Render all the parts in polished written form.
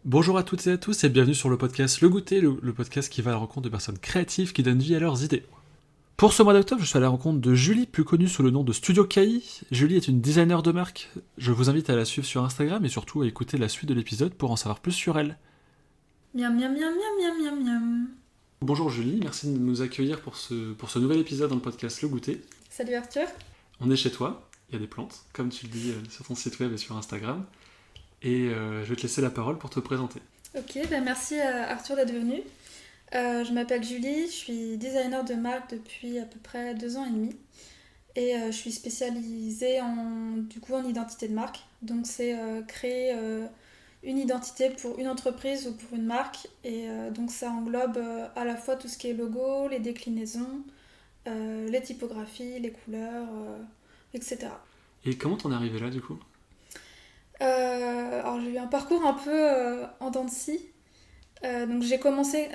Bonjour à toutes et à tous et bienvenue sur le podcast Le Goûter, le podcast qui va à la rencontre de personnes créatives qui donnent vie à leurs idées. Pour ce mois d'octobre, je suis à la rencontre de Julie, plus connue sous le nom de Studio KI. Julie est une designer de marque. Je vous invite à la suivre sur Instagram et surtout à écouter la suite de l'épisode pour en savoir plus sur elle. Miam miam miam miam miam miam miam. Bonjour Julie, merci de nous accueillir pour ce nouvel épisode dans le podcast Le Goûter. Salut Arthur. On est chez toi, il y a des plantes, comme tu le dis sur ton site web et sur Instagram. Et je vais te laisser la parole pour te présenter. Ok, merci Arthur d'être venu. Je m'appelle Julie, je suis designer de marque depuis à peu près 2 ans et demi. Et je suis spécialisée en identité de marque. Donc c'est créer une identité pour une entreprise ou pour une marque. Et donc ça englobe à la fois tout ce qui est logo, les déclinaisons, les typographies, les couleurs, etc. Et comment t'en es arrivé là du coup ? Alors j'ai eu un parcours un peu en dents de scie. Donc j'ai commencé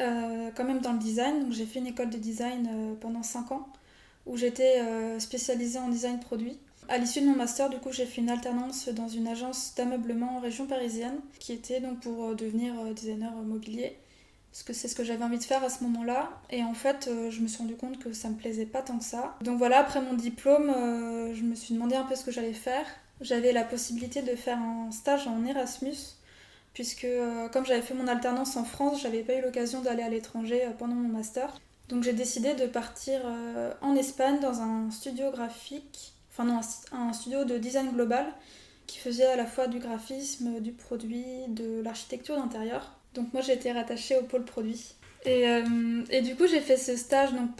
quand même dans le design. Donc j'ai fait une école de design pendant 5 ans où j'étais spécialisée en design produit. À l'issue de mon master, du coup, j'ai fait une alternance dans une agence d'ameublement en région parisienne qui était donc pour devenir designer mobilier. Parce que c'est ce que j'avais envie de faire à ce moment-là. Et en fait, je me suis rendu compte que ça me plaisait pas tant que ça. Donc voilà, après mon diplôme, je me suis demandé un peu ce que j'allais faire. J'avais la possibilité de faire un stage en Erasmus, puisque comme j'avais fait mon alternance en France, j'avais pas eu l'occasion d'aller à l'étranger pendant mon master. Donc j'ai décidé de partir en Espagne dans un studio graphique, enfin non, un studio de design global qui faisait à la fois du graphisme, du produit, de l'architecture d'intérieur. Donc moi j'ai été rattachée au pôle produit. Et du coup j'ai fait ce stage donc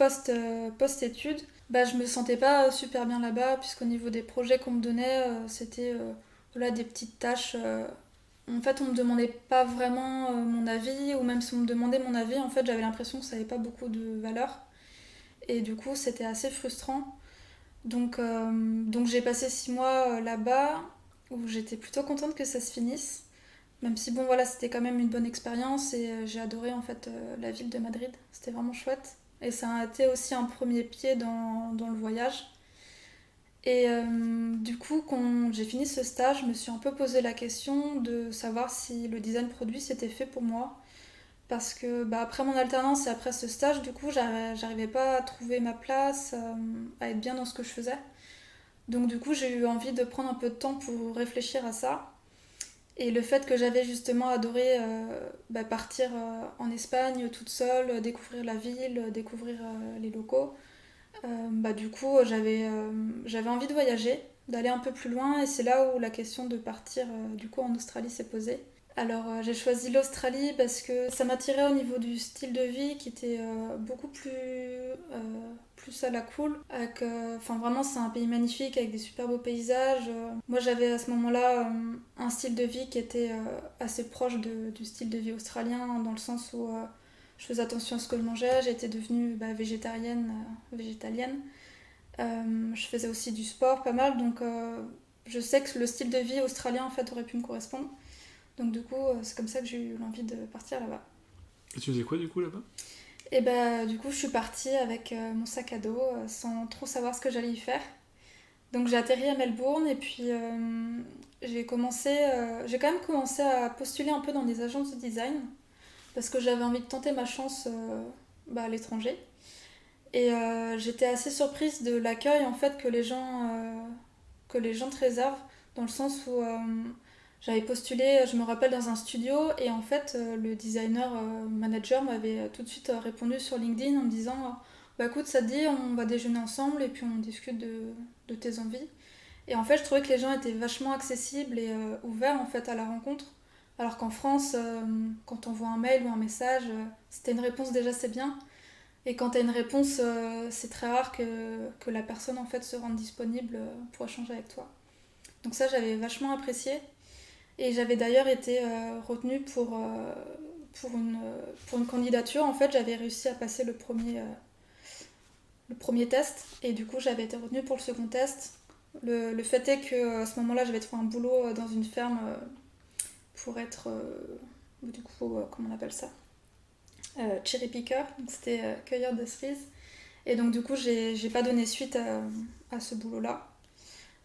post-études. Je me sentais pas super bien là-bas, puisqu'au niveau des projets qu'on me donnait, c'était voilà, des petites tâches. En fait, on me demandait pas vraiment mon avis, ou même si on me demandait mon avis, en fait, j'avais l'impression que ça n'avait pas beaucoup de valeur. Et du coup, c'était assez frustrant. Donc j'ai passé 6 mois là-bas, où j'étais plutôt contente que ça se finisse. Même si, bon, voilà, c'était quand même une bonne expérience, et j'ai adoré, en fait, la ville de Madrid. C'était vraiment chouette. Et ça a été aussi un premier pied dans le voyage. Et du coup, quand j'ai fini ce stage, je me suis un peu posé la question de savoir si le design produit c'était fait pour moi. Parce que après mon alternance et après ce stage, du coup, j'arrivais pas à trouver ma place, à être bien dans ce que je faisais. Donc du coup, j'ai eu envie de prendre un peu de temps pour réfléchir à ça. Et le fait que j'avais justement adoré partir en Espagne toute seule, découvrir la ville, découvrir les locaux, du coup, j'avais envie de voyager, d'aller un peu plus loin, et c'est là où la question de partir du coup en Australie s'est posée. Alors j'ai choisi l'Australie parce que ça m'attirait au niveau du style de vie qui était beaucoup plus à la cool. Enfin vraiment c'est un pays magnifique avec des super beaux paysages. Moi j'avais à ce moment-là un style de vie qui était assez proche du style de vie australien, dans le sens où je faisais attention à ce que je mangeais, j'étais devenue végétalienne. Je faisais aussi du sport pas mal, donc je sais que le style de vie australien en fait aurait pu me correspondre. Donc du coup, c'est comme ça que j'ai eu l'envie de partir là-bas. Et tu faisais quoi du coup là-bas ? Et du coup, je suis partie avec mon sac à dos sans trop savoir ce que j'allais y faire. Donc j'ai atterri à Melbourne, et puis j'ai quand même commencé à postuler un peu dans des agences de design parce que j'avais envie de tenter ma chance à l'étranger. Et j'étais assez surprise de l'accueil en fait que les gens te réservent, dans le sens où j'avais postulé, je me rappelle, dans un studio, et en fait le designer manager m'avait tout de suite répondu sur LinkedIn en me disant écoute, ça te dit, on va déjeuner ensemble et puis on discute de tes envies. Et en fait je trouvais que les gens étaient vachement accessibles et ouverts en fait à la rencontre, alors qu'en France quand on voit un mail ou un message, si t'as une réponse déjà c'est bien, et quand tu as une réponse, c'est très rare que la personne en fait se rende disponible pour échanger avec toi. Donc ça, j'avais vachement apprécié. Et j'avais d'ailleurs été retenue pour une candidature. En fait, j'avais réussi à passer le premier test. Et du coup, j'avais été retenue pour le second test. Le fait est qu'à ce moment-là, j'avais trouvé un boulot dans une ferme pour être, comment on appelle ça, cherry picker, donc c'était cueilleur de cerises. Et donc du coup j'ai pas donné suite à ce boulot là.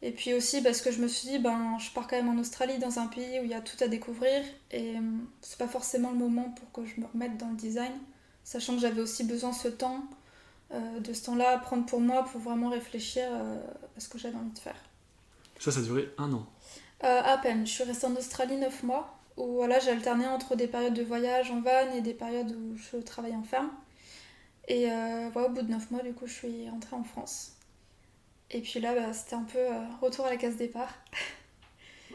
Et puis aussi parce que je me suis dit je pars quand même en Australie, dans un pays où il y a tout à découvrir, et c'est pas forcément le moment pour que je me remette dans le design, sachant que j'avais aussi besoin de ce temps-là à prendre pour moi pour vraiment réfléchir à ce que j'avais envie de faire. Ça a duré 1 an. À peine, je suis restée en Australie 9 mois, où voilà, j'ai alterné entre des périodes de voyage en van et des périodes où je travaillais en ferme. Et ouais, au bout de 9 mois, du coup, je suis rentrée en France. Et puis là, c'était un peu retour à la case départ.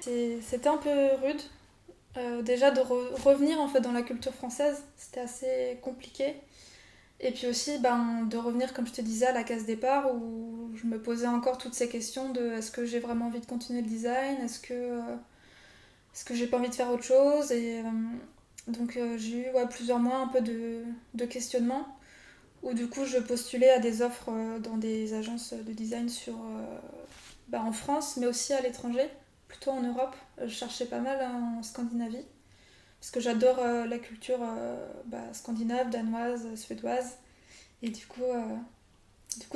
C'était un peu rude. Déjà de revenir en fait dans la culture française, c'était assez compliqué. Et puis aussi de revenir, comme je te disais, à la case départ où je me posais encore toutes ces questions de est-ce que j'ai vraiment envie de continuer le design, est-ce que j'ai pas envie de faire autre chose. Et donc j'ai eu plusieurs mois un peu de questionnement où du coup je postulais à des offres dans des agences de design en France mais aussi à l'étranger, plutôt en Europe. Je cherchais pas mal en Scandinavie parce que j'adore la culture scandinave, danoise, suédoise. Et du coup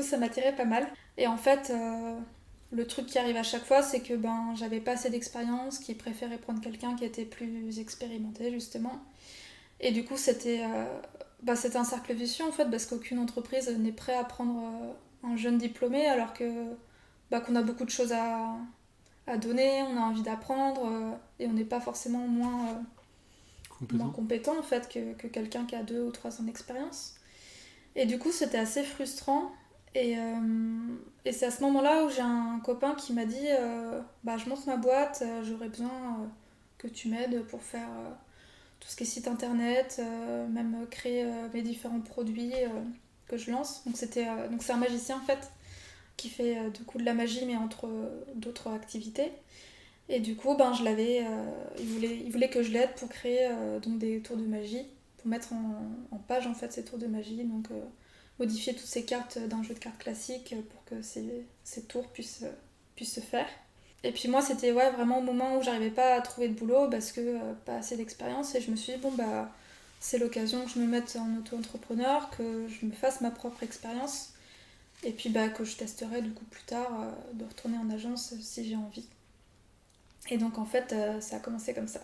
ça m'attirait pas mal. Et en fait, le truc qui arrive à chaque fois, c'est que j'avais pas assez d'expérience, qu'ils préféraient prendre quelqu'un qui était plus expérimenté, justement. Et du coup, c'était un cercle vicieux, en fait, parce qu'aucune entreprise n'est prête à prendre un jeune diplômé, alors qu'on a beaucoup de choses à donner, on a envie d'apprendre, et on n'est pas forcément moins compétent, en fait, que quelqu'un qui a 2 ou 3 ans d'expérience. Et du coup, c'était assez frustrant. Et c'est à ce moment-là où j'ai un copain qui m'a dit je monte ma boîte, j'aurais besoin que tu m'aides pour faire tout ce qui est site internet, même créer mes différents produits que je lance. Donc c'est un magicien en fait qui fait du coup de la magie mais entre d'autres activités. Et du coup il voulait que je l'aide pour créer donc des tours de magie, pour mettre en page en fait ces tours de magie. Donc modifier toutes ces cartes d'un jeu de cartes classique pour que ces tours puissent se faire. Et puis moi, c'était vraiment au moment où j'arrivais pas à trouver de boulot parce que pas assez d'expérience. Et je me suis dit, c'est l'occasion que je me mette en auto-entrepreneur, que je me fasse ma propre expérience. Et puis que je testerai du coup plus tard de retourner en agence si j'ai envie. Et donc en fait, ça a commencé comme ça.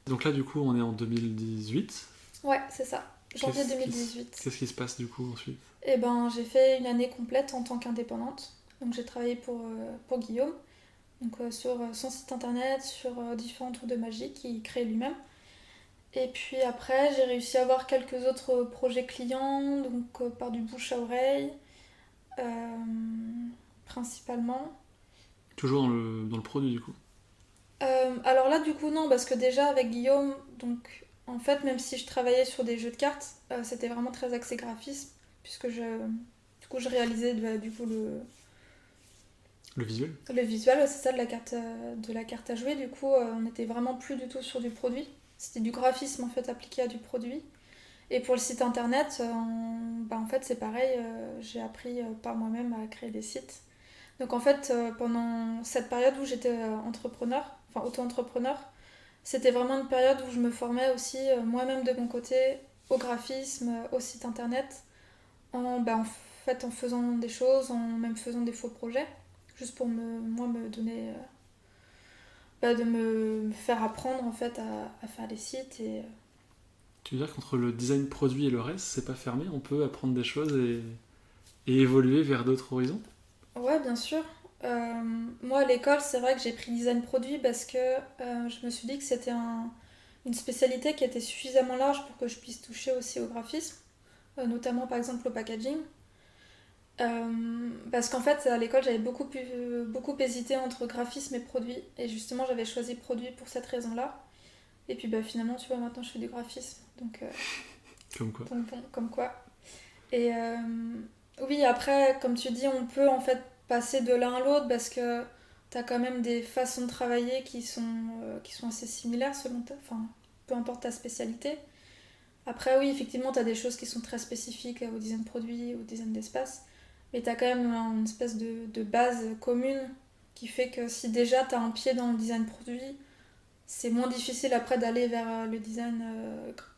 Donc là, du coup, on est en 2018. Ouais, c'est ça. Janvier 2018. Qu'est-ce qui se passe du coup ensuite ? Et j'ai fait une année complète en tant qu'indépendante. Donc j'ai travaillé pour Guillaume, donc sur son site internet, sur différents tours de magie qu'il crée lui-même. Et puis après, j'ai réussi à avoir quelques autres projets clients, donc par du bouche à oreille, principalement. Toujours dans le produit du coup. Alors là, du coup, non, parce que déjà avec Guillaume, donc en fait, même si je travaillais sur des jeux de cartes, c'était vraiment très axé graphisme, puisque je réalisais du coup Le visuel. le visuel, c'est ça, de la carte à jouer. Du coup, on n'était vraiment plus du tout sur du produit. C'était du graphisme en fait appliqué à du produit. Et pour le site internet, en fait, c'est pareil. J'ai appris par moi-même à créer des sites. Donc en fait, pendant cette période où j'étais auto-entrepreneur, c'était vraiment une période où je me formais aussi moi-même de mon côté au graphisme, au site internet, en fait en faisant des choses, en même faisant des faux projets, juste pour me donner, de me faire apprendre en fait à faire les sites. Tu veux dire qu'entre le design produit et le reste, c'est pas fermé, on peut apprendre des choses et évoluer vers d'autres horizons ? Ouais, bien sûr. Moi, à l'école, c'est vrai que j'ai pris design produit parce que je me suis dit que c'était une spécialité qui était suffisamment large pour que je puisse toucher aussi au graphisme, notamment par exemple au packaging. Parce qu'en fait, à l'école, j'avais beaucoup hésité entre graphisme et produit. Et justement, j'avais choisi produit pour cette raison-là. Et puis finalement, tu vois, maintenant, je fais du graphisme. Donc, Comme quoi. donc bon, comme quoi. Et oui, après, comme tu dis, on peut en fait passer de l'un à l'autre parce que t'as quand même des façons de travailler qui sont assez similaires enfin, peu importe ta spécialité. Après, oui, effectivement, t'as des choses qui sont très spécifiques au design produit, au design d'espace, mais t'as quand même une espèce de base commune qui fait que si déjà t'as un pied dans le design produit, c'est moins difficile après d'aller vers le design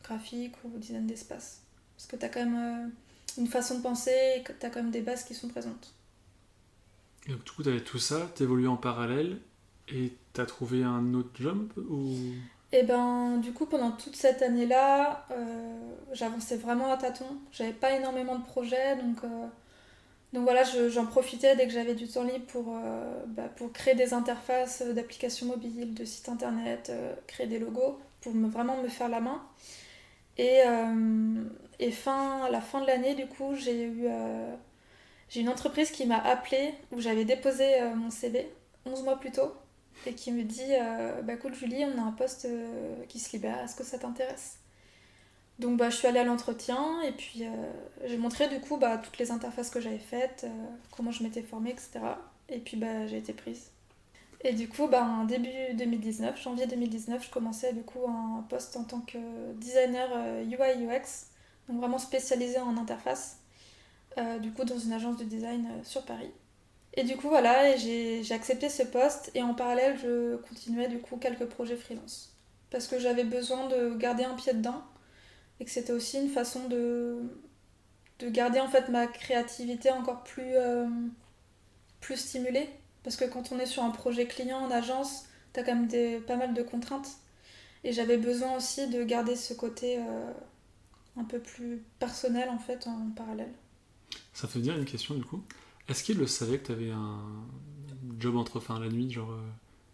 graphique ou le design d'espace. Parce que t'as quand même une façon de penser et que t'as quand même des bases qui sont présentes. Et donc, du coup, t'avais tout ça, t'évoluais en parallèle et t'as trouvé un autre job ou... Et ben, du coup, pendant toute cette année-là, j'avançais vraiment à tâtons. J'avais pas énormément de projets, donc voilà, j'en profitais dès que j'avais du temps libre pour créer des interfaces d'applications mobiles, de sites internet, créer des logos, pour vraiment me faire la main. À la fin de l'année, du coup, j'ai une entreprise qui m'a appelée, où j'avais déposé mon CV 11 mois plus tôt, et qui me dit bah écoute Julie, on a un poste qui se libère, est-ce que ça t'intéresse? Donc bah, je suis allée à l'entretien, et puis j'ai montré du coup bah, toutes les interfaces que j'avais faites, comment je m'étais formée, etc. Et puis bah, j'ai été prise. Et du coup, bah, en début 2019, janvier 2019, je commençais du coup un poste en tant que designer UI UX, donc vraiment spécialisé en interface, du coup dans une agence de design sur Paris. Et du coup, voilà, et j'ai accepté ce poste et en parallèle, je continuais du coup quelques projets freelance. Parce que j'avais besoin de garder un pied dedans et que c'était aussi une façon de garder en fait ma créativité encore plus stimulée. Parce que quand on est sur un projet client en agence, t'as quand même pas mal de contraintes. Et j'avais besoin aussi de garder ce côté un peu plus personnel en fait en parallèle. Ça te fait dire une question du coup. Est-ce qu'il le savait que tu avais un job enfin la nuit, genre.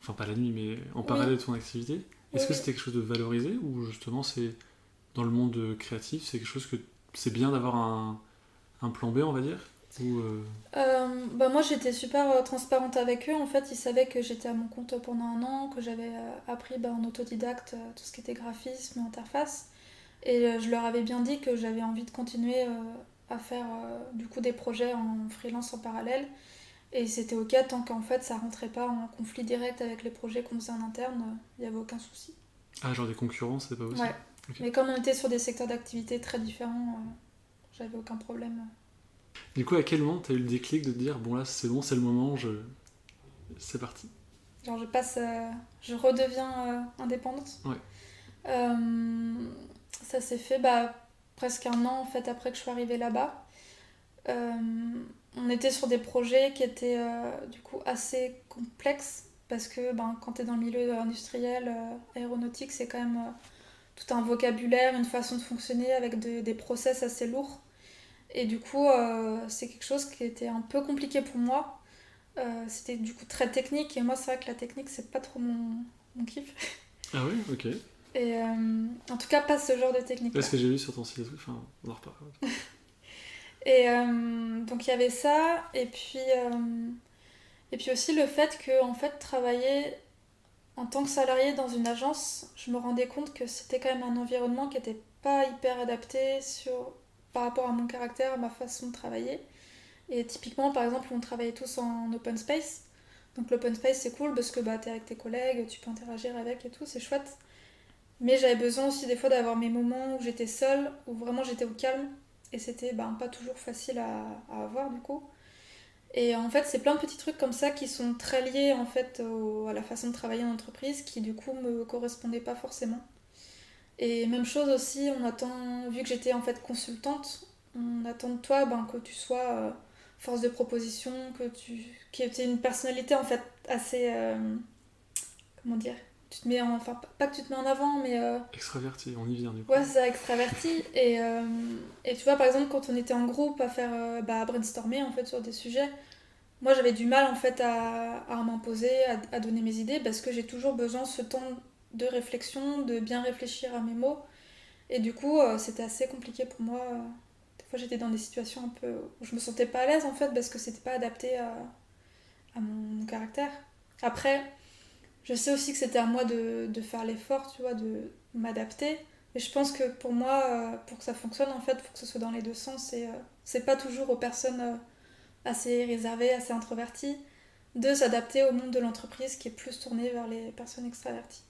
Enfin, pas la nuit, mais en Oui, parallèle de ton activité? oui, Est-ce que oui. c'était quelque chose de valorisé ou justement c'est dans le monde créatif, c'est quelque chose que c'est bien d'avoir un plan B, on va dire? Ou. Bah moi j'étais super transparente avec eux. En fait, ils savaient que j'étais à mon compte pendant un an, que j'avais appris bah, en autodidacte tout ce qui était graphisme, interface. Et je leur avais bien dit que j'avais envie de continuer à faire du coup des projets en freelance en parallèle. Et c'était ok tant qu'en fait ça rentrait pas en conflit direct avec les projets qu'on faisait en interne, il n'y avait aucun souci. Ah, genre des concurrents, c'est pas possible? Ouais. Ok. Mais comme on était sur des secteurs d'activité très différents, j'avais aucun problème. Du coup, à quel moment t'as eu le déclic de te dire, bon là c'est bon, c'est le moment, c'est parti? Genre je redeviens indépendante. Ouais. Euh, Ça s'est fait bah, presque un an en fait après que je suis arrivée là-bas. Euh, on était sur des projets qui étaient du coup assez complexes parce que ben, quand tu es dans le milieu industriel, aéronautique, c'est quand même tout un vocabulaire, une façon de fonctionner avec des process assez lourds. Et du coup, c'est quelque chose qui était un peu compliqué pour moi. C'était du coup très technique et moi, c'est vrai que la technique, c'est pas trop mon kiff. Ah ouais, ok. Et en tout cas, pas ce genre de Là, ce technique-là. que j'ai vu sur ton site, enfin, on en reparle. Et donc il y avait ça, et puis aussi le fait que en fait travailler en tant que salarié dans une agence, je me rendais compte que c'était quand même un environnement qui était pas hyper adapté par rapport à mon caractère, à ma façon de travailler. Et typiquement, par exemple, on travaillait tous en open space. Donc l'open space c'est cool parce que bah, t'es avec tes collègues, tu peux interagir avec et tout, c'est chouette. Mais j'avais besoin aussi des fois d'avoir mes moments où j'étais seule, où vraiment j'étais au calme. Et c'était ben, pas toujours facile à avoir du coup. Et en fait, c'est plein de petits trucs comme ça qui sont très liés en fait à la façon de travailler en entreprise qui du coup me correspondaient pas forcément. Et même chose aussi, vu que j'étais en fait consultante, on attend de toi ben, que tu sois force de proposition, que tu aies une personnalité en fait assez, comment dire, enfin pas que tu te mets en avant, mais Extraverti, on y vient du coup. ouais, c'est ça, extraverti. Et tu vois, par exemple, quand on était en groupe à faire, à brainstormer en fait sur des sujets, moi j'avais du mal en fait à m'imposer, à donner mes idées, parce que j'ai toujours besoin de ce temps de réflexion, de bien réfléchir à mes mots. Et du coup, c'était assez compliqué pour moi. Des fois, j'étais dans des situations un peu où je me sentais pas à l'aise en fait, parce que c'était pas adapté à mon caractère. Après, je sais aussi que c'était à moi de faire l'effort, tu vois, de m'adapter. Mais je pense que pour moi, pour que ça fonctionne, en fait, il faut que ce soit dans les deux sens. Et c'est pas toujours aux personnes assez réservées, assez introverties, de s'adapter au monde de l'entreprise qui est plus tourné vers les personnes extraverties.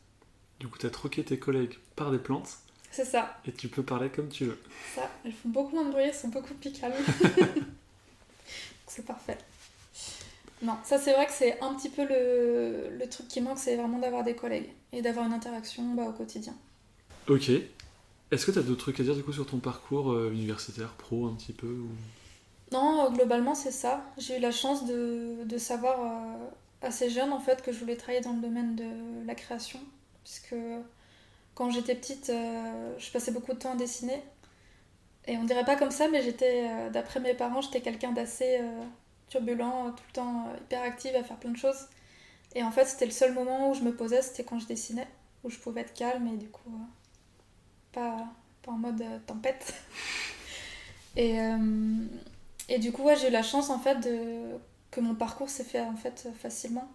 Du coup, t'as troqué tes collègues par des plantes C'est ça. et tu peux parler comme tu veux. Ça, elles font beaucoup moins de bruit, elles sont beaucoup plus calmes. C'est parfait. Non, ça c'est vrai que c'est un petit peu le truc qui manque, c'est vraiment d'avoir des collègues et d'avoir une interaction bah, au quotidien. Ok. Est-ce que t'as d'autres trucs à dire du coup sur ton parcours universitaire, pro un petit peu ou... Non, globalement, c'est ça. J'ai eu la chance de savoir assez jeune en fait que je voulais travailler dans le domaine de la création. Puisque quand j'étais petite, je passais beaucoup de temps à dessiner. Et on dirait pas comme ça, mais d'après mes parents, j'étais quelqu'un d'assez turbulent, tout le temps hyper active à faire plein de choses. Et en fait, c'était le seul moment où je me posais, c'était quand je dessinais, où je pouvais être calme et du coup, pas en mode tempête. Et, euh, et du coup, ouais, j'ai eu la chance en fait que mon parcours s'est fait en fait facilement.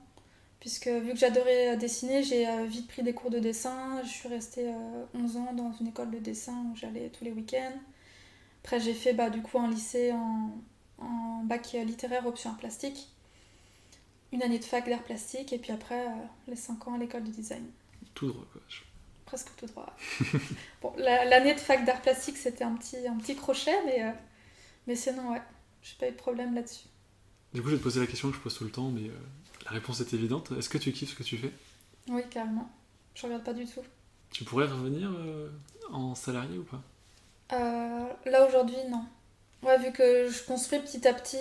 Puisque vu que j'adorais dessiner, j'ai vite pris des cours de dessin. Je suis restée 11 ans dans une école de dessin où j'allais tous les week-ends. Après, j'ai fait du coup un lycée en bac littéraire option art plastique. Une année de fac d'art plastique et puis après les 5 ans à l'école de design. Tout droit, quoi. Presque tout droit. Bon, l'année de fac d'art plastique, c'était un petit crochet, mais sinon, ouais, j'ai pas eu de problème là-dessus. Du coup, je vais te poser la question que je pose tout le temps, mais la réponse est évidente. Est-ce que tu kiffes ce que tu fais? Oui, carrément. Je regarde pas du tout. Tu pourrais revenir en salarié ou pas? Là, aujourd'hui, non. Ouais, vu que je construis petit à petit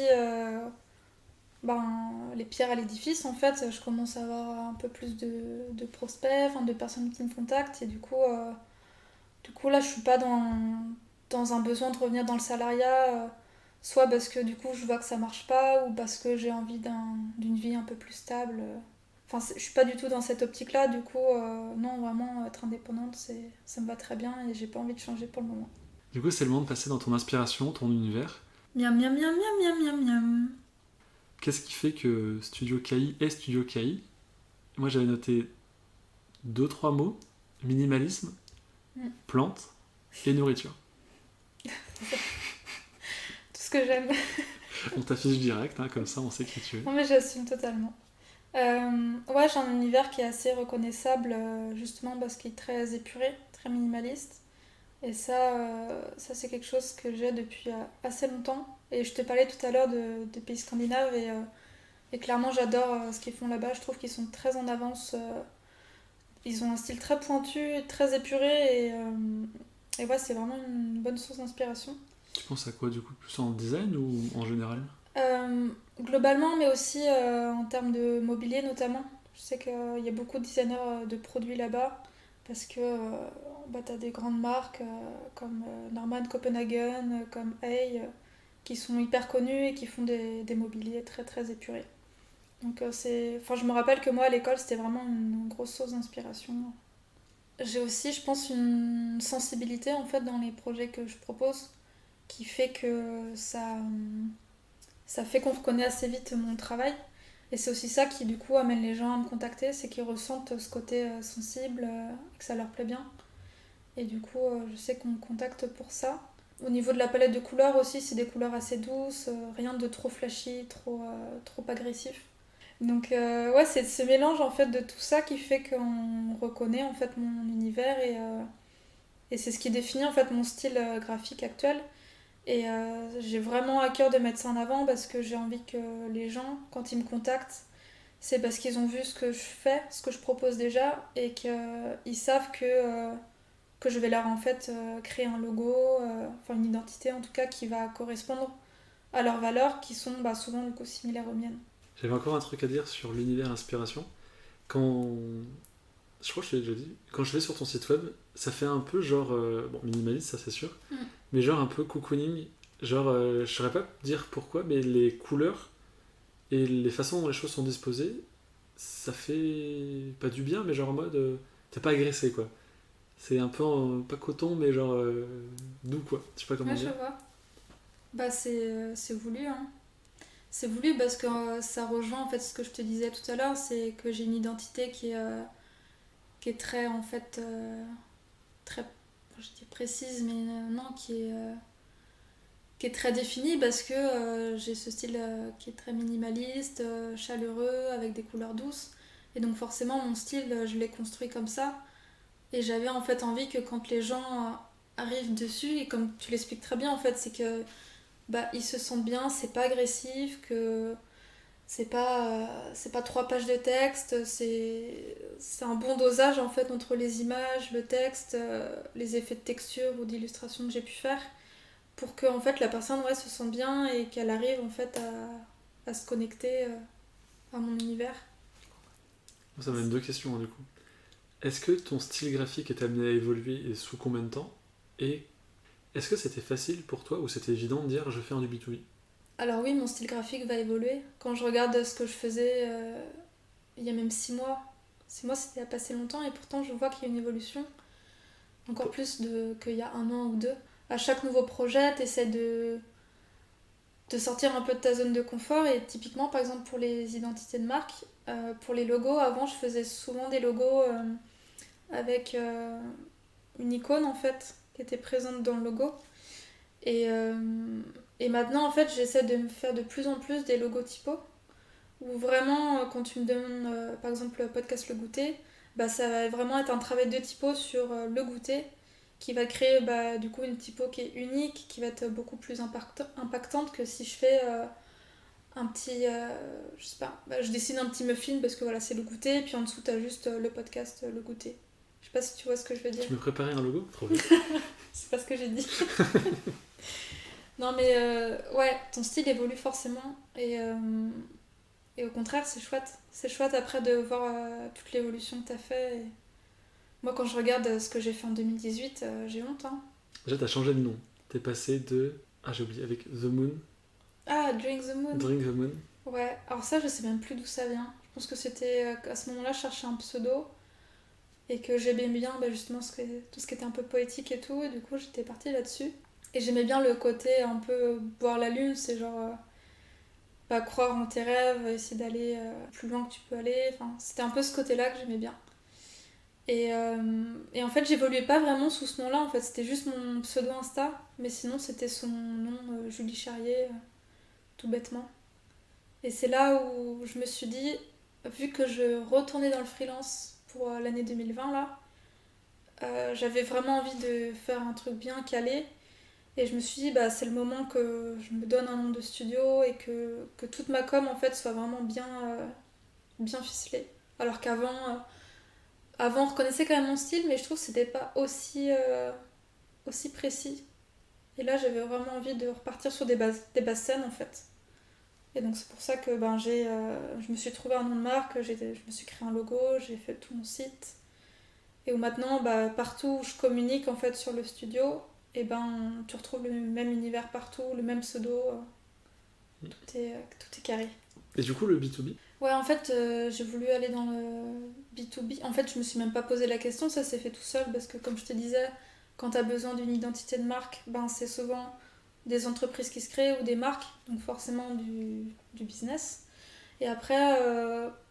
les pierres à l'édifice, en fait, je commence à avoir un peu plus de prospects, enfin, de personnes qui me contactent, et du coup là, je suis pas dans un besoin de revenir dans le salariat, soit parce que du coup, je vois que ça marche pas, ou parce que j'ai envie d'une vie un peu plus stable. Enfin, je suis pas du tout dans cette optique-là, du coup, non, vraiment, être indépendante, ça me va très bien, et j'ai pas envie de changer pour le moment. Du coup, c'est le moment de passer dans ton inspiration, ton univers. Miam, miam, miam, miam, miam, miam, miam. Qu'est-ce qui fait que Studio KI est Studio KI? Moi, j'avais noté deux, trois mots. Minimalisme, plantes et nourriture. Tout ce que j'aime. On t'affiche direct, hein, comme ça on sait qui tu es. Non, mais j'assume totalement. Ouais, j'ai un univers qui est assez reconnaissable, justement parce qu'il est très épuré, très minimaliste. Et ça c'est quelque chose que j'ai depuis assez longtemps. Et je te parlais tout à l'heure des pays scandinaves, et clairement j'adore ce qu'ils font là-bas. Je trouve qu'ils sont très en avance. Ils ont un style très pointu, très épuré, et ouais, c'est vraiment une bonne source d'inspiration. Tu penses à quoi du coup? Plus en design ou en général? Euh, Globalement, mais aussi en termes de mobilier notamment. Je sais qu'il y a beaucoup de designers de produits là-bas parce que tu as des grandes marques comme Norman Copenhagen, comme Hay, qui sont hyper connues et qui font des mobiliers très très épurés. Donc enfin, je me rappelle que moi à l'école c'était vraiment une grosse source d'inspiration. J'ai aussi, je pense, une sensibilité en fait dans les projets que je propose qui fait que ça fait qu'on reconnaît assez vite mon travail. Et c'est aussi ça qui, du coup, amène les gens à me contacter, c'est qu'ils ressentent ce côté sensible, que ça leur plaît bien. Et du coup, je sais qu'on me contacte pour ça. Au niveau de la palette de couleurs aussi, c'est des couleurs assez douces, rien de trop flashy, trop agressif. Donc ouais, c'est ce mélange en fait de tout ça qui fait qu'on reconnaît en fait mon univers et c'est ce qui définit en fait mon style graphique actuel. Et j'ai vraiment à cœur de mettre ça en avant parce que j'ai envie que les gens, quand ils me contactent, c'est parce qu'ils ont vu ce que je fais, ce que je propose déjà, et qu'ils savent que je vais leur en fait créer un logo, enfin une identité en tout cas qui va correspondre à leurs valeurs qui sont souvent du coup similaires aux miennes. J'avais encore un truc à dire sur l'univers inspiration. Quand. Je crois que je l'ai déjà dit. Quand je vais sur ton site web, ça fait un peu genre. Bon, minimaliste, ça c'est sûr. Mais genre un peu cocooning. Genre, je saurais pas dire pourquoi, mais les couleurs et les façons dont les choses sont disposées, ça fait pas du bien, mais genre en mode. T'es pas agressé quoi. C'est un peu pas coton, mais genre doux quoi. Je sais pas comment Ouais, je dire. vois. C'est voulu, hein. C'est voulu parce que ça rejoint en fait ce que je te disais tout à l'heure, c'est que j'ai une identité qui est très en fait très je dis précise mais non qui est très définie parce que j'ai ce style qui est très minimaliste, chaleureux avec des couleurs douces et donc forcément mon style je l'ai construit comme ça et j'avais en fait envie que quand les gens arrivent dessus et comme tu l'expliques très bien en fait c'est que ils se sentent bien, c'est pas agressif, que c'est pas 3 pages de texte, c'est un bon dosage en fait entre les images, le texte, les effets de texture ou d'illustration que j'ai pu faire pour que en fait la personne ouais, se sente bien et qu'elle arrive en fait à se connecter à mon univers. Ça m'amène deux questions hein, du coup. Est-ce que ton style graphique est amené à évoluer et sous combien de temps? Et est-ce que c'était facile pour toi ou c'était évident de dire je fais un du B2B? Alors oui, mon style graphique va évoluer. Quand je regarde ce que je faisais il y a même 6 mois c'était il y a pas si longtemps et pourtant je vois qu'il y a une évolution. Encore plus qu'il y a 1 an ou 2. À chaque nouveau projet, tu essaies de sortir un peu de ta zone de confort et typiquement par exemple pour les identités de marque, pour les logos, avant je faisais souvent des logos avec une icône en fait qui était présente dans le logo. Et, euh, et maintenant, en fait, j'essaie de me faire de plus en plus des logos typos. Où vraiment, quand tu me demandes, par exemple, le podcast Le Goûter, bah, ça va vraiment être un travail de typo sur le goûter qui va créer bah, du coup une typo qui est unique, qui va être beaucoup plus impactante que si je fais un petit. Je sais pas, bah, je dessine un petit muffin parce que voilà, c'est le goûter, et puis en dessous, t'as juste le podcast Le Goûter. Je sais pas si tu vois ce que je veux dire. Tu me préparais un logo? Trop bien. C'est pas ce que j'ai dit. Non, mais ouais, ton style évolue forcément. Et au contraire, c'est chouette. C'est chouette après de voir toute l'évolution que t'as fait. Et moi, quand je regarde ce que j'ai fait en 2018, j'ai honte. Hein. Déjà, t'as changé de nom. T'es passé de... Ah, j'ai oublié, avec The Moon. Ah, Drink the Moon. Drink the Moon. Ouais, alors ça, je sais même plus d'où ça vient. Je pense que c'était à ce moment-là, je cherchais un pseudo. Et que j'aimais bien bah, justement tout ce qui était un peu poétique et tout. Et du coup, j'étais partie là-dessus. Et j'aimais bien le côté un peu boire la lune. C'est genre... pas croire en tes rêves, essayer d'aller plus loin que tu peux aller. Enfin, c'était un peu ce côté-là que j'aimais bien. Et en fait, j'évoluais pas vraiment sous ce nom-là. En fait, c'était juste mon pseudo Insta. Mais sinon, c'était sous mon nom, Julie Charrier, tout bêtement. Et c'est là où je me suis dit, vu que je retournais dans le freelance pour l'année 2020, là, j'avais vraiment envie de faire un truc bien calé. Et je me suis dit, bah, c'est le moment que je me donne un nom de studio et que toute ma com en fait soit vraiment bien ficelée. Alors avant, on reconnaissait quand même mon style, mais je trouve que c'était pas aussi précis. Et là, j'avais vraiment envie de repartir sur des bases saines en fait. Et donc, c'est pour ça que ben, je me suis trouvé un nom de marque, je me suis créé un logo, j'ai fait tout mon site. Et où maintenant, bah, partout où je communique en fait sur le studio, et ben tu retrouves le même univers partout, le même pseudo, tout est carré. Et du coup, le B2B? Ouais, en fait, j'ai voulu aller dans le B2B. En fait, je me suis même pas posé la question, ça s'est fait tout seul parce que, comme je te disais, quand tu as besoin d'une identité de marque, ben, c'est souvent des entreprises qui se créent ou des marques, donc forcément du business. Et après,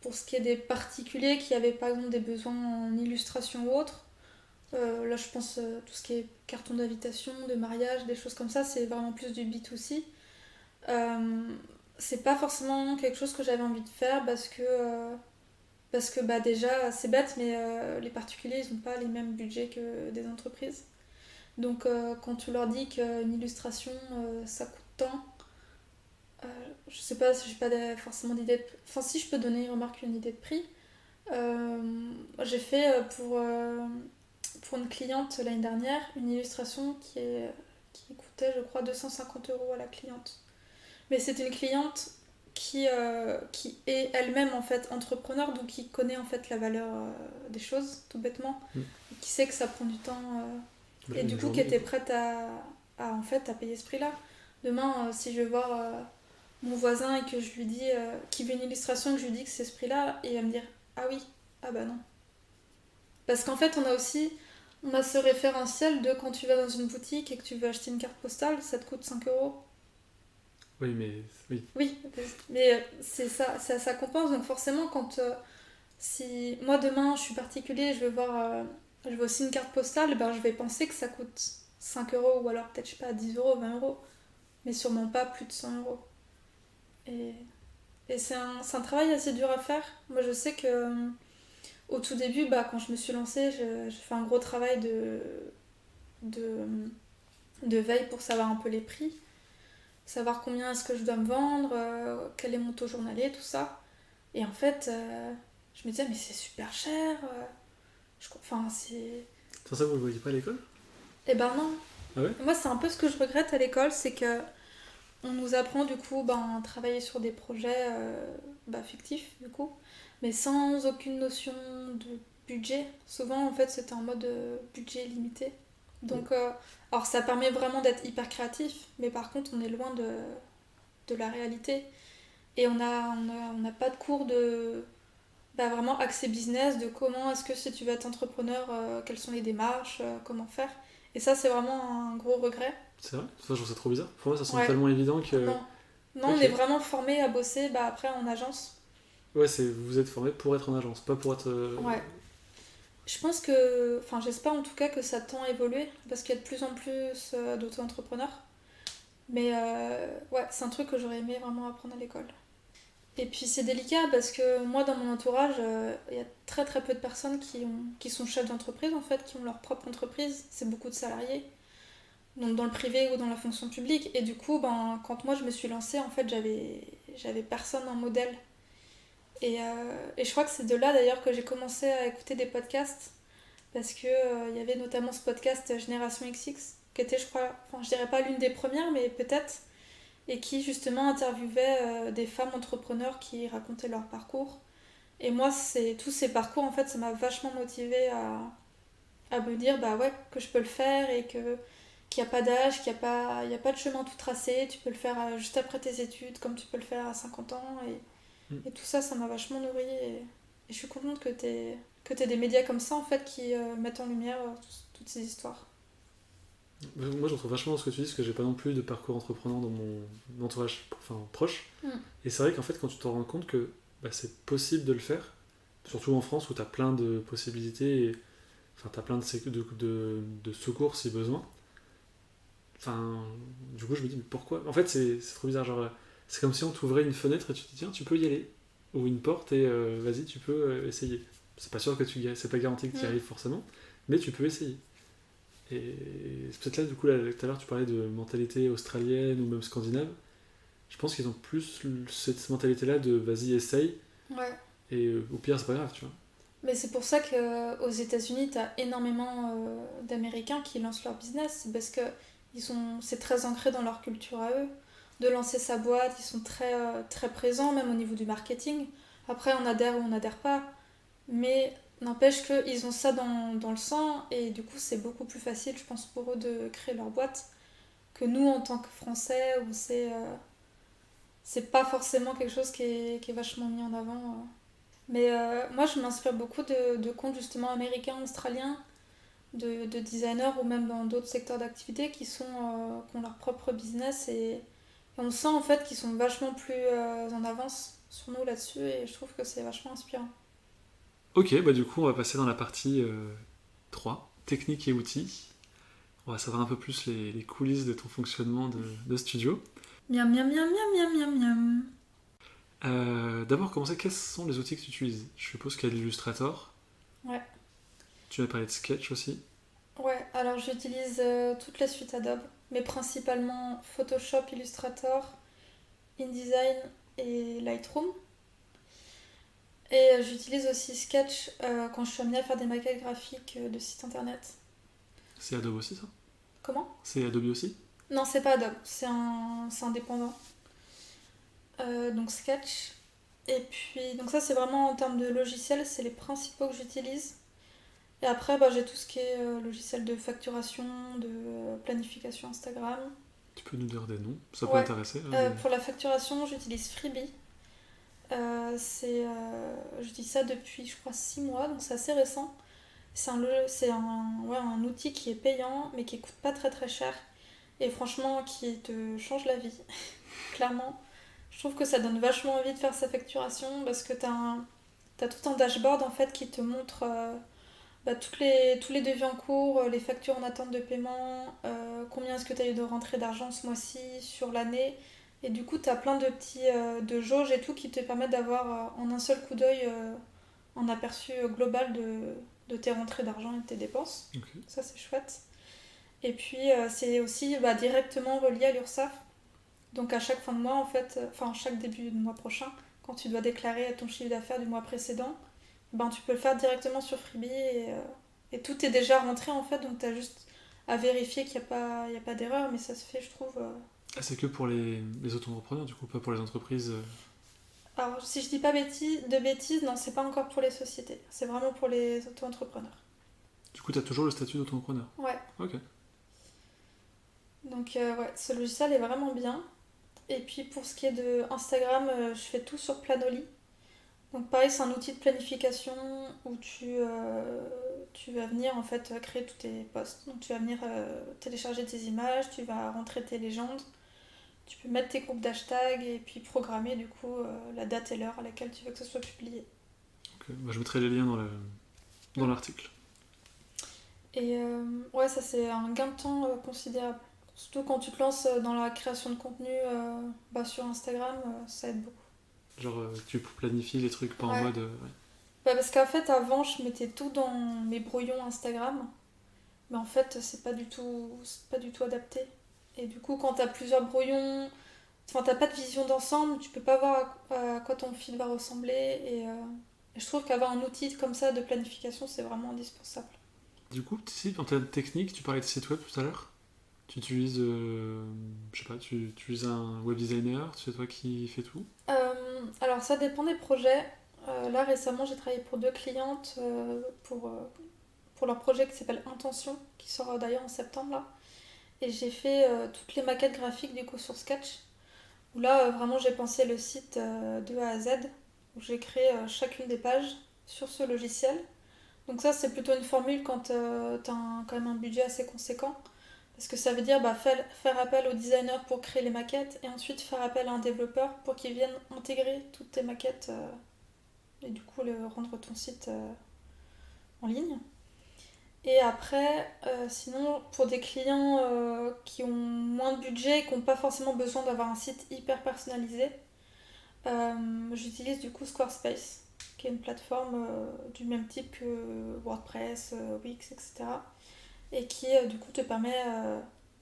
pour ce qui est des particuliers qui avaient par exemple des besoins en illustration ou autre, là je pense tout ce qui est carton d'invitation, de mariage, des choses comme ça, c'est vraiment plus du B2C. Euh, c'est pas forcément quelque chose que j'avais envie de faire parce que bah déjà c'est bête mais les particuliers ils ont pas les mêmes budgets que des entreprises. Donc quand tu leur dis qu'une illustration ça coûte tant, euh, je sais pas si j'ai pas forcément d'idée enfin si je peux donner remarque une idée de prix. J'ai fait pour une cliente l'année dernière une illustration qui coûtait je crois 250 € à la cliente. Mais c'est une cliente qui est elle-même en fait entrepreneur, donc qui connaît en fait la valeur des choses, tout bêtement, qui sait que ça prend du temps et du coup qui était prête en fait, à payer ce prix-là. Demain, si je vais voir mon voisin et que je lui dis, qui veut une illustration et que je lui dis que c'est ce prix-là, et il va me dire ah oui, ah bah non. Parce qu'en fait, on a ce référentiel de quand tu vas dans une boutique et que tu veux acheter une carte postale, ça te coûte 5 €. Oui, mais... Oui. Oui, mais c'est ça, ça compense. Donc forcément, quand si moi demain je suis particulier, je veux aussi une carte postale, ben, je vais penser que ça coûte 5 € ou alors peut-être je sais pas 10 €, 20 €, mais sûrement pas plus de 100 €. Et, et c'est un travail assez dur à faire. Moi je sais que au tout début, bah, quand je me suis lancée, j'ai fait un gros travail de, de veille pour savoir un peu les prix. Savoir combien est-ce que je dois me vendre, quel est mon taux journalier, tout ça. Et en fait, je me disais, mais c'est super cher. Enfin, c'est... Sans ça, vous le voyez pas à l'école? Eh ben non. Ah ouais? Moi, c'est un peu ce que je regrette à l'école, c'est que on nous apprend du coup ben, à travailler sur des projets fictifs, du coup, mais sans aucune notion budget. Souvent, en fait, c'était en mode budget limité. Donc, alors ça permet vraiment d'être hyper créatif, mais par contre, on est loin de la réalité. Et on n'a pas de cours de vraiment accès business, de comment est-ce que si tu veux être entrepreneur, quelles sont les démarches, comment faire. Et ça, c'est vraiment un gros regret. C'est vrai? Ça, je trouve ça trop bizarre. Pour moi, ça semble Ouais, tellement évident que. non. Non, on Ok. est vraiment formé à bosser après en agence. Ouais, vous êtes formé pour être en agence, pas pour être. Ouais. Je pense que, enfin j'espère en tout cas que ça tend à évoluer, parce qu'il y a de plus en plus d'auto-entrepreneurs. Mais ouais, c'est un truc que j'aurais aimé vraiment apprendre à l'école. Et puis c'est délicat parce que moi dans mon entourage, il y a très très peu de personnes qui sont chefs d'entreprise en fait, qui ont leur propre entreprise. C'est beaucoup de salariés, donc dans le privé ou dans la fonction publique. Et du coup, quand moi je me suis lancée, en fait j'avais personne en modèle. Et je crois que c'est de là d'ailleurs que j'ai commencé à écouter des podcasts parce que il y avait notamment ce podcast Génération XX qui était, je crois, enfin je dirais pas l'une des premières, mais peut-être, et qui justement interviewait des femmes entrepreneurs qui racontaient leur parcours. Et moi, tous ces parcours, en fait, ça m'a vachement motivée à me dire bah ouais, que je peux le faire et qu'il n'y a pas d'âge, il y a pas de chemin tout tracé, tu peux le faire juste après tes études comme tu peux le faire à 50 ans. Mm. Et tout ça, ça m'a vachement nourrie. Et je suis contente que t'aies des médias comme ça, en fait, qui mettent en lumière toutes ces histoires. Moi, je retrouve vachement ce que tu dis, parce que j'ai pas non plus de parcours entreprenant dans mon entourage proche. Mm. Et c'est vrai qu'en fait, quand tu te rends compte que c'est possible de le faire, surtout en France où tu as plein de possibilités, enfin, tu as plein de secours si besoin. Enfin, du coup, je me dis, mais pourquoi? En fait, c'est trop bizarre. Genre, c'est comme si on t'ouvrait une fenêtre et tu te dis, tiens, tu peux y aller. Ou une porte et vas-y, tu peux essayer. C'est pas sûr que c'est pas garanti que tu y arrives forcément, mais tu peux essayer. Et c'est peut-être là, du coup, là, tout à l'heure, tu parlais de mentalité australienne ou même scandinave. Je pense qu'ils ont plus cette mentalité-là de vas-y, essaye, Ouais. et au pire, c'est pas grave, tu vois. Mais c'est pour ça qu'aux États-Unis, t'as énormément d'Américains qui lancent leur business. Parce que c'est très ancré dans leur culture à eux. De lancer sa boîte, ils sont très, très présents, même au niveau du marketing. Après, on adhère ou on n'adhère pas. Mais n'empêche qu'ils ont ça dans le sang. Et du coup, c'est beaucoup plus facile, je pense, pour eux de créer leur boîte que nous, en tant que Français, où c'est pas forcément quelque chose qui est vachement mis en avant. Mais moi, je m'inspire beaucoup de comptes justement américains, australiens, de designers ou même dans d'autres secteurs d'activité qui ont leur propre business et on sent en fait qu'ils sont vachement plus en avance sur nous là-dessus et je trouve que c'est vachement inspirant. Ok, bah du coup, on va passer dans la partie 3, technique et outils. On va savoir un peu plus les coulisses de ton fonctionnement de studio. Miam miam miam miam miam miam miam. D'abord, commencer, quels sont les outils que tu utilises? Je suppose qu'il y a de l'Illustrator. Ouais. Tu m'as parlé de Sketch aussi. Ouais, alors j'utilise toute la suite Adobe, mais principalement Photoshop, Illustrator, InDesign et Lightroom. Et j'utilise aussi Sketch quand je suis amenée à faire des maquettes graphiques de sites internet. C'est Adobe aussi, ça? Comment? C'est Adobe aussi? Non, c'est pas Adobe, c'est indépendant. Donc Sketch. Et puis, donc ça c'est vraiment en termes de logiciels, c'est les principaux que j'utilise. Et après, j'ai tout ce qui est logiciel de facturation, de planification Instagram. Tu peux nous dire des noms, ça peut Ouais, intéresser. pour la facturation, j'utilise Freebie. Je dis ça depuis, je crois, 6 mois, donc c'est assez récent. C'est un outil qui est payant, mais qui coûte pas très très cher. Et franchement, qui te change la vie, clairement. Je trouve que ça donne vachement envie de faire sa facturation parce que t'as tout un dashboard en fait qui te montre tous les devis en cours, les factures en attente de paiement, combien est-ce que tu as eu de rentrée d'argent ce mois-ci, sur l'année. Et du coup, tu as plein de petits de jauges et tout qui te permettent d'avoir en un seul coup d'œil un aperçu global de tes rentrées d'argent et de tes dépenses. Ok. Ça, c'est chouette. Et puis, c'est aussi directement relié à l'URSSAF. Donc, à chaque fin de mois, en fait, enfin, chaque début de mois prochain, quand tu dois déclarer ton chiffre d'affaires du mois précédent, tu peux le faire directement sur Freebie et tout est déjà rentré en fait, donc tu as juste à vérifier qu'il n'y a pas d'erreur, mais ça se fait, je trouve. Ah, c'est que pour les auto-entrepreneurs, du coup, pas pour les entreprises. Alors, si je dis pas de bêtises, non, c'est pas encore pour les sociétés. C'est vraiment pour les auto-entrepreneurs. Du coup, tu as toujours le statut d'auto-entrepreneur. Ouais. Ok. Donc, ouais, ce logiciel est vraiment bien. Et puis, pour ce qui est de Instagram, je fais tout sur Planoly. Donc, pareil, c'est un outil de planification où tu vas venir en fait créer tous tes posts. Donc, tu vas venir télécharger tes images, tu vas rentrer tes légendes. Tu peux mettre tes groupes d'hashtags et puis programmer du coup la date et l'heure à laquelle tu veux que ce soit publié. Ok. Bah, je mettrai les liens dans l'article. Et ouais, ça c'est un gain de temps considérable. Surtout quand tu te lances dans la création de contenu sur Instagram, ça aide beaucoup. Genre, tu planifies les trucs pas en Ouais. mode. Ouais. Bah, parce qu'en fait, avant, je mettais tout dans mes brouillons Instagram, mais en fait, c'est pas du tout adapté. Et du coup, quand t'as plusieurs brouillons, enfin, t'as pas de vision d'ensemble, tu peux pas voir à quoi ton feed va ressembler. Et je trouve qu'avoir un outil comme ça de planification, c'est vraiment indispensable. Du coup, si, en termes technique, tu parlais de site web tout à l'heure. Tu utilises, je sais pas, tu utilises un web designer, c'est toi qui fais tout. Alors, ça dépend des projets. Là, récemment, j'ai travaillé pour 2 clientes pour leur projet qui s'appelle Intention, qui sort d'ailleurs en septembre là. Et j'ai fait toutes les maquettes graphiques du coup sur Sketch. Où là, vraiment, j'ai pensé le site de A à Z, où j'ai créé chacune des pages sur ce logiciel. Donc ça, c'est plutôt une formule quand tu as quand même un budget assez conséquent. Parce que ça veut dire faire appel au designer pour créer les maquettes et ensuite faire appel à un développeur pour qu'il vienne intégrer toutes tes maquettes et du coup rendre ton site en ligne. Et après, sinon, pour des clients qui ont moins de budget et qui n'ont pas forcément besoin d'avoir un site hyper personnalisé, j'utilise du coup Squarespace, qui est une plateforme du même type que WordPress, Wix, etc. Et qui du coup te permet,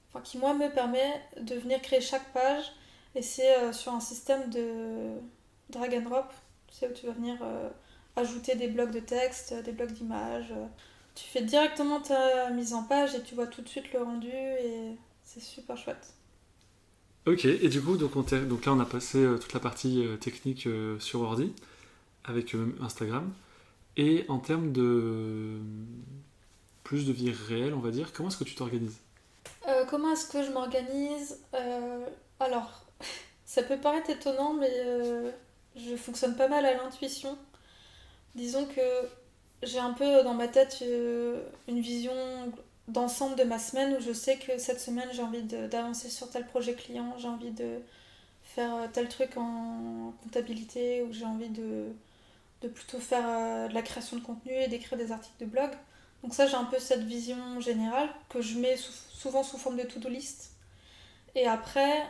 enfin qui moi me permet de venir créer chaque page. Et c'est sur un système de drag and drop, tu sais, où tu vas venir ajouter des blocs de texte, des blocs d'images. Tu fais directement ta mise en page et tu vois tout de suite le rendu et c'est super chouette. Ok, et du coup, donc là, on a passé toute la partie technique sur ordi, avec Instagram. Et en termes de plus de vie réelle, on va dire, comment est-ce que tu t'organises? Comment est-ce que je m'organise Alors, ça peut paraître étonnant, mais je fonctionne pas mal à l'intuition. Disons que j'ai un peu dans ma tête une vision d'ensemble de ma semaine où je sais que cette semaine j'ai envie d'avancer sur tel projet client, j'ai envie de faire tel truc en comptabilité ou j'ai envie de plutôt faire de la création de contenu et d'écrire des articles de blog. Donc ça j'ai un peu cette vision générale que je mets souvent sous forme de to-do list. Et après,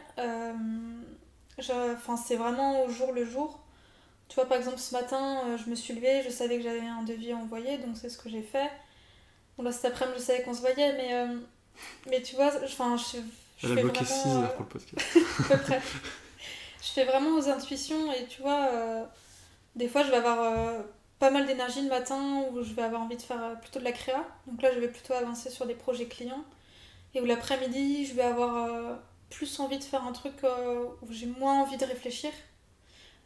c'est vraiment au jour le jour. Tu vois, par exemple, ce matin, je me suis levée, je savais que j'avais un devis à envoyer, donc c'est ce que j'ai fait. Bon, là, cet après-midi, je savais qu'on se voyait, mais tu vois, je Elle a fais bloqué 6 vraiment. heures pour le podcast. À peu près. Je fais vraiment aux intuitions, et tu vois, des fois, je vais avoir pas mal d'énergie le matin, où je vais avoir envie de faire plutôt de la créa. Donc là, je vais plutôt avancer sur des projets clients. Et où l'après-midi, je vais avoir plus envie de faire un truc où j'ai moins envie de réfléchir.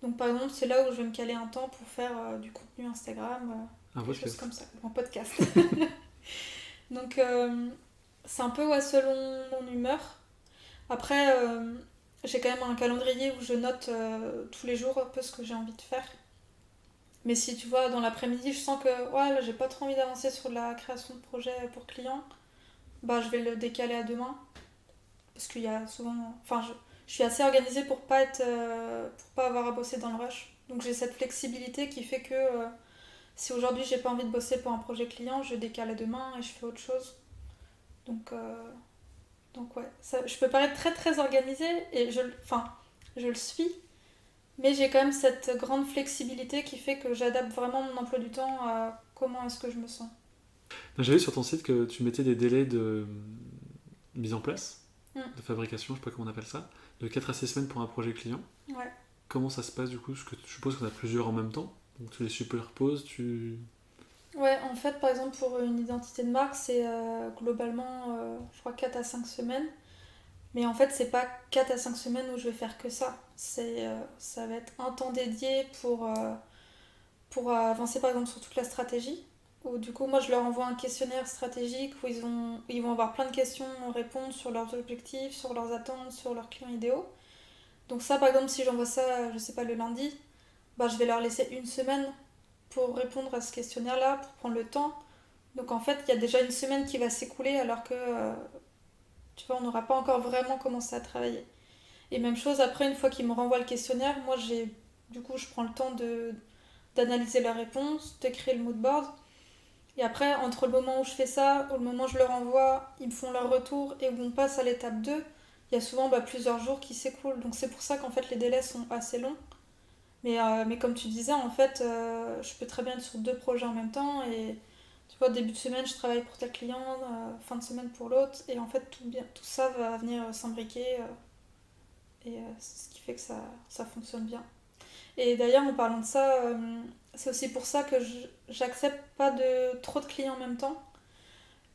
Donc par exemple, c'est là où je vais me caler un temps pour faire du contenu Instagram, Un quelque chose podcast. comme ça, un podcast. Donc c'est un peu ouais, selon mon humeur. Après, j'ai quand même un calendrier où je note tous les jours un peu ce que j'ai envie de faire. Mais si tu vois, dans l'après-midi, je sens que ouais, là, j'ai pas trop envie d'avancer sur la création de projet pour clients, bah je vais le décaler à demain. Parce qu'il y a souvent. Enfin, je suis assez organisée pour pas pour pas avoir à bosser dans le rush. Donc j'ai cette flexibilité qui fait que si aujourd'hui j'ai pas envie de bosser pour un projet client, je décale à demain et je fais autre chose. Donc, donc ouais, ça, je peux paraître très très organisée et je le suis, mais j'ai quand même cette grande flexibilité qui fait que j'adapte vraiment mon emploi du temps à comment est-ce que je me sens. J'ai vu sur ton site que tu mettais des délais de mise en place, Mm. de fabrication, je sais pas comment on appelle ça, de 4 à 6 semaines pour un projet client. Ouais. Comment ça se passe du coup? Parce que je suppose qu'on a plusieurs en même temps, donc tu les superposes, tu. Ouais, en fait, par exemple, pour une identité de marque, c'est globalement, je crois, 4 à 5 semaines. Mais en fait, c'est pas 4 à 5 semaines où je vais faire que ça. Ça va être un temps dédié pour avancer par exemple sur toute la stratégie. Où du coup, moi je leur envoie un questionnaire stratégique où ils vont avoir plein de questions à répondre sur leurs objectifs, sur leurs attentes, sur leurs clients idéaux. Donc ça, par exemple, si j'envoie ça, je sais pas, le lundi, bah, je vais leur laisser une semaine pour répondre à ce questionnaire-là, pour prendre le temps. Donc en fait, il y a déjà une semaine qui va s'écouler alors que, tu vois, on n'aura pas encore vraiment commencé à travailler. Et même chose, après, une fois qu'ils me renvoient le questionnaire, moi, du coup, je prends le temps d'analyser la réponse, d'écrire le mood board. Et après, entre le moment où je fais ça, ou le moment où je leur envoie, ils me font leur retour et où on passe à l'étape 2, il y a souvent plusieurs jours qui s'écoulent. Donc c'est pour ça qu'en fait les délais sont assez longs. Mais comme tu disais, en fait, je peux très bien être sur 2 projets en même temps. Et tu vois, début de semaine, je travaille pour tel client, fin de semaine pour l'autre. Et en fait, tout ça va venir s'imbriquer. Et c'est ce qui fait que ça fonctionne bien. Et d'ailleurs, en parlant de ça, c'est aussi pour ça que j'accepte pas trop de clients en même temps.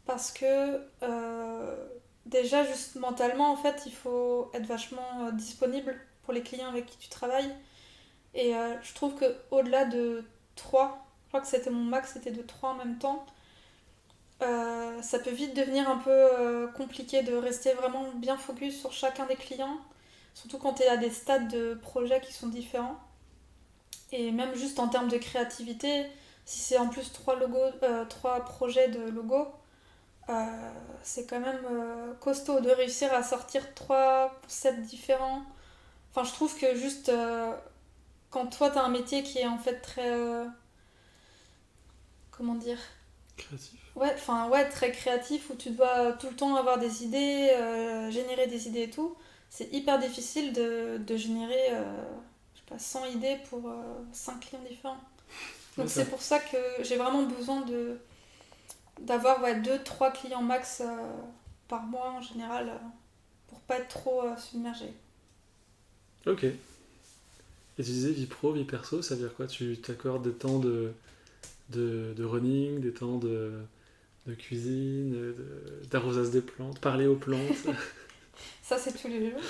Parce que déjà, juste mentalement, en fait, il faut être vachement disponible pour les clients avec qui tu travailles. Et je trouve que au-delà de 3, je crois que c'était mon max, c'était de 3 en même temps, ça peut vite devenir un peu compliqué de rester vraiment bien focus sur chacun des clients, surtout quand tu es à des stades de projet qui sont différents. Et même juste en termes de créativité, si c'est en plus 3 projets de logos, c'est quand même costaud de réussir à sortir 3 concepts différents. Enfin, je trouve que juste quand toi t'as un métier qui est en fait très comment dire, Créatif. ouais, enfin ouais, très créatif, où tu dois tout le temps avoir des idées, générer des idées et tout, c'est hyper difficile de générer je sais pas, 100 idées pour 5 clients différents. Ouais, Donc ça. c'est pour ça que j'ai vraiment besoin d'avoir 2-3 clients max par mois en général, pour pas être trop submergée. Ok. Et tu disais vie pro, vie perso, ça veut dire quoi? Tu t'accordes des temps de running, des temps de cuisine, d'arrosage des plantes, parler aux plantes. Ça, c'est tous les jours.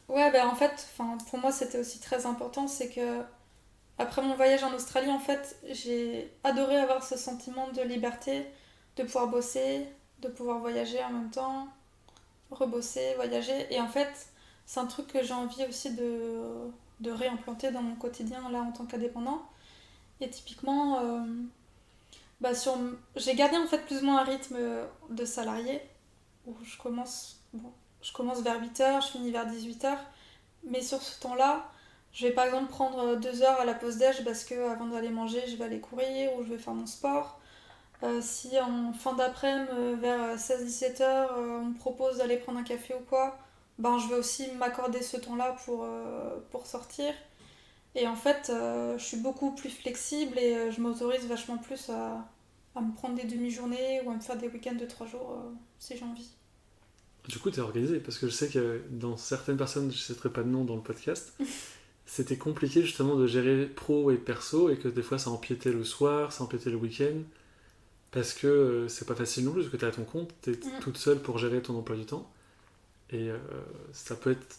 Ouais, bah en fait, pour moi, c'était aussi très important, c'est que après mon voyage en Australie, en fait, j'ai adoré avoir ce sentiment de liberté, de pouvoir bosser, de pouvoir voyager en même temps, rebosser, voyager. Et en fait, c'est un truc que j'ai envie aussi de réimplanter dans mon quotidien, là, en tant qu'indépendant. Et typiquement, j'ai gardé en fait plus ou moins un rythme de salarié, où je commence vers 8 heures, je finis vers 18 heures. Mais sur ce temps-là, je vais par exemple prendre 2 heures à la pause déj parce que avant d'aller manger, je vais aller courir ou je vais faire mon sport. Si en fin d'après-midi, vers 16-17 heures, on me propose d'aller prendre un café ou quoi, ben je vais aussi m'accorder ce temps-là pour sortir. Et en fait, je suis beaucoup plus flexible et je m'autorise vachement plus à me prendre des demi-journées ou à me faire des week-ends de 3 jours si j'ai envie. Du coup, t'es organisé parce que je sais que dans certaines personnes, je ne citerai pas de nom dans le podcast, c'était compliqué justement de gérer pro et perso et que des fois ça empiétait le soir, ça empiétait le week-end parce que c'est pas facile non plus parce que t'es à ton compte, t'es Mm. toute seule pour gérer ton emploi du temps et ça peut être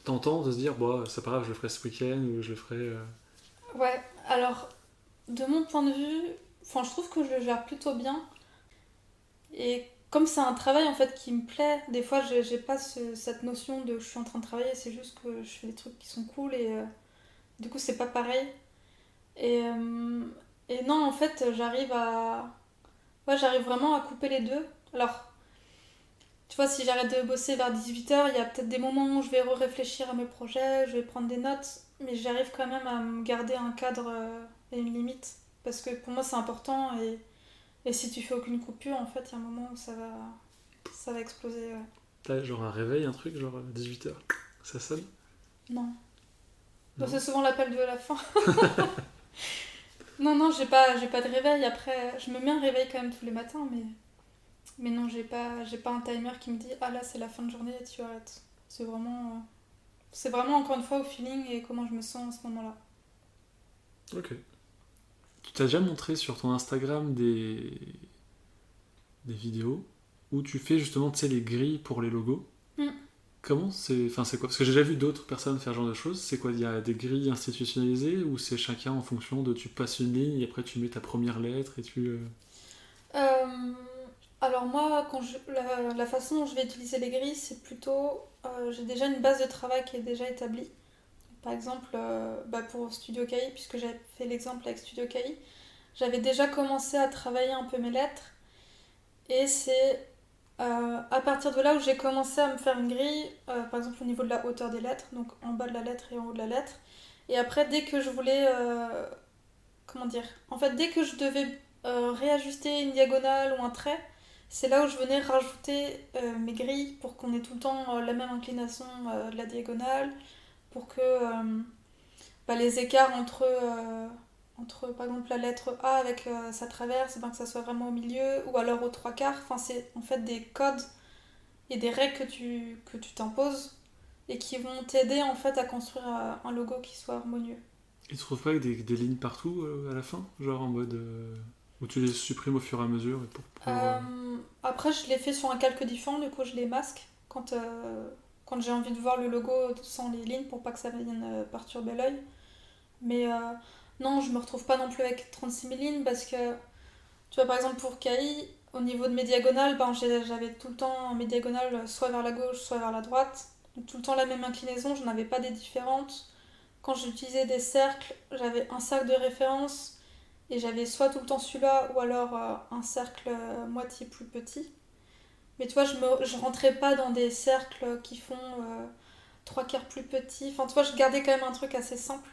tentant de se dire bon, c'est pas grave, je le ferai ce week-end ou je le ferai. Ouais, alors de mon point de vue, je trouve que je le gère plutôt bien. Et comme c'est un travail en fait qui me plaît, des fois j'ai pas cette notion de je suis en train de travailler, c'est juste que je fais des trucs qui sont cool et du coup c'est pas pareil. Et, euh, et non, en fait, ouais, j'arrive vraiment à couper les deux. Alors, tu vois, si j'arrête de bosser vers 18 heures, il y a peut-être des moments où je vais réfléchir à mes projets, je vais prendre des notes, mais j'arrive quand même à me garder un cadre et une limite. Parce que pour moi c'est important et si tu fais aucune coupure, en fait, il y a un moment où ça va exploser. Ouais. T'as genre un réveil, un truc, genre 18 heures, ça sonne? Non. Donc, Non. c'est souvent l'appel de la fin. Non, non, j'ai pas de réveil. Après, je me mets un réveil quand même tous les matins, mais non, j'ai pas un timer qui me dit ah là c'est la fin de journée et tu arrêtes. C'est vraiment encore une fois au feeling et comment je me sens à ce moment-là. Ok. Tu t'as déjà montré sur ton Instagram des vidéos où tu fais justement, tu sais, les grilles pour les logos. Mm. Comment c'est... Enfin, c'est quoi? Parce que j'ai déjà vu d'autres personnes faire ce genre de choses. C'est quoi? Il y a des grilles institutionnalisées ou c'est chacun en fonction de tu passes une ligne et après tu mets ta première lettre et tu... Euh, alors moi, la façon dont je vais utiliser les grilles, c'est plutôt... j'ai déjà une base de travail qui est déjà établie. Par exemple, pour Studio KI, puisque j'avais fait l'exemple avec Studio KI, j'avais déjà commencé à travailler un peu mes lettres. Et c'est à partir de là où j'ai commencé à me faire une grille, par exemple au niveau de la hauteur des lettres, donc en bas de la lettre et en haut de la lettre. Et après, dès que je voulais... comment dire? En fait, dès que je devais réajuster une diagonale ou un trait, c'est là où je venais rajouter mes grilles pour qu'on ait tout le temps la même inclination de la diagonale, pour que les écarts entre par exemple la lettre A avec sa traverse, que ça soit vraiment au milieu, ou alors aux trois quarts. Enfin, c'est en fait des codes et des règles que tu t'imposes et qui vont t'aider en fait à construire un logo qui soit harmonieux. Ils te trouvent pas avec des lignes partout à la fin? Genre en mode... où tu les supprimes au fur et à mesure et pour pouvoir... Après, je les fais sur un calque différent, du coup je les masque quand j'ai envie de voir le logo sans les lignes pour pas que ça vienne perturber l'œil. Mais non, je me retrouve pas non plus avec 36 000 lignes parce que, tu vois, par exemple pour KI, au niveau de mes diagonales, j'avais tout le temps mes diagonales soit vers la gauche, soit vers la droite. Donc tout le temps la même inclinaison, je n'avais pas des différentes. Quand j'utilisais des cercles, j'avais un cercle de référence et j'avais soit tout le temps celui-là ou alors un cercle moitié plus petit. Mais tu vois, je rentrais pas dans des cercles qui font trois quarts plus petits. Enfin, tu vois, je gardais quand même un truc assez simple.